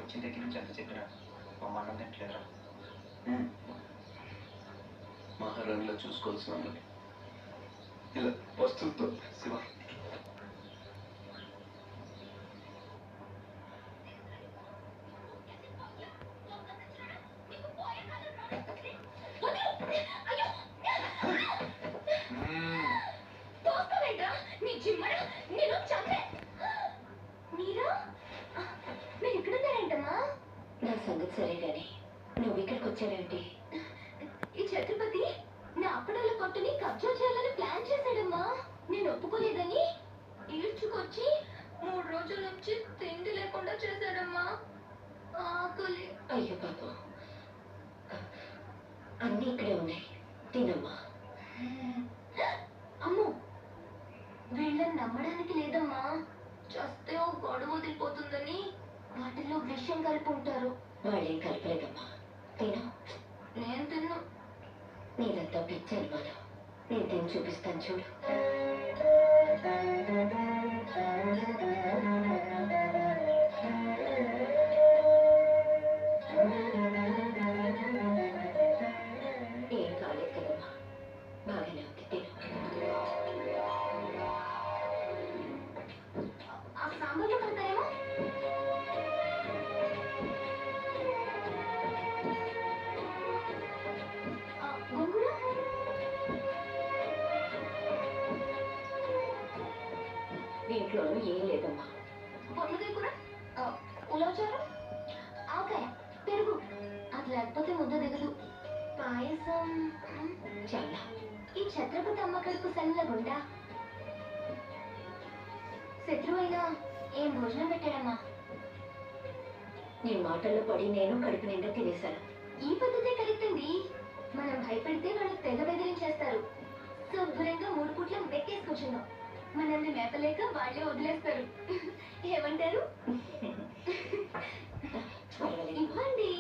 వచ్చిన దగ్గర నుంచి ఎంత చెప్పినా మా మాట తింటలేదురా. మహారాణిలో చూసుకోవాల్సిన అమ్మని ఇలా వస్తువుతో శివ నా సంగతి సరే గాని నువ్వు ఇక్కడికి వచ్చావేంటి? ఈ ఛత్రపతి నా అప్పడాల కొట్టుని కబ్జా చేయాలని ప్లాన్ చేశాడమ్మా. నేను ఒప్పుకోలేదని ఈడ్చుకొచ్చి 3 రోజుల నుంచి తిండి లేకుండా చేశాడమ్మా. ఆకలి. అయ్యో పాపం, అన్నీ ఇక్కడే ఉన్నాయి, తినమ్మా. అమ్మో, వీళ్ళని నమ్మడానికి లేదమ్మా. చస్తే ఓ గొడవ వదిలిపోతుందని వాటిలో విషయం కలిపి ఉంటారు. వాళ్ళేం కలపలేదమ్మా, తిను. నేను తిన్ను. నీదంతా పిచ్చి అనుమానం. నేను తిని చూపిస్తాను చూడు. ఏం కాలేదు కదమ్మా, బాగానే ఉంది, తిను. ఆ సాంబార్లో కడతారేమో. గోంగూర దీంట్లోనూ ఏం లేదమ్మా. పొన్నకాయ కూర, ఉలవచారు, ఆకాయ, పెరుగు. అది లేకపోతే ముద్ద దిగదు. పాయసం చాలా. ఈ ఛత్రపతి అమ్మ కడుపు సల్లగుండా. శత్రువైనా ఏం భోజనం పెట్టాడమ్మా. నీ మాటల్లో పడి నేను కడుపు నిండా తినేశాను. ఈ పద్ధతే కరెక్ట్ అండి. మనం భయపెడితే వాళ్ళు తెగ బెదిరించేస్తారు. శుభ్రంగా 3 పూట్ల వెక్కేసుకొచ్చిందాం. మనల్ని మేపలేక వాళ్ళే వదిలేస్తారు. ఏమంటారు? ఇవ్వండి.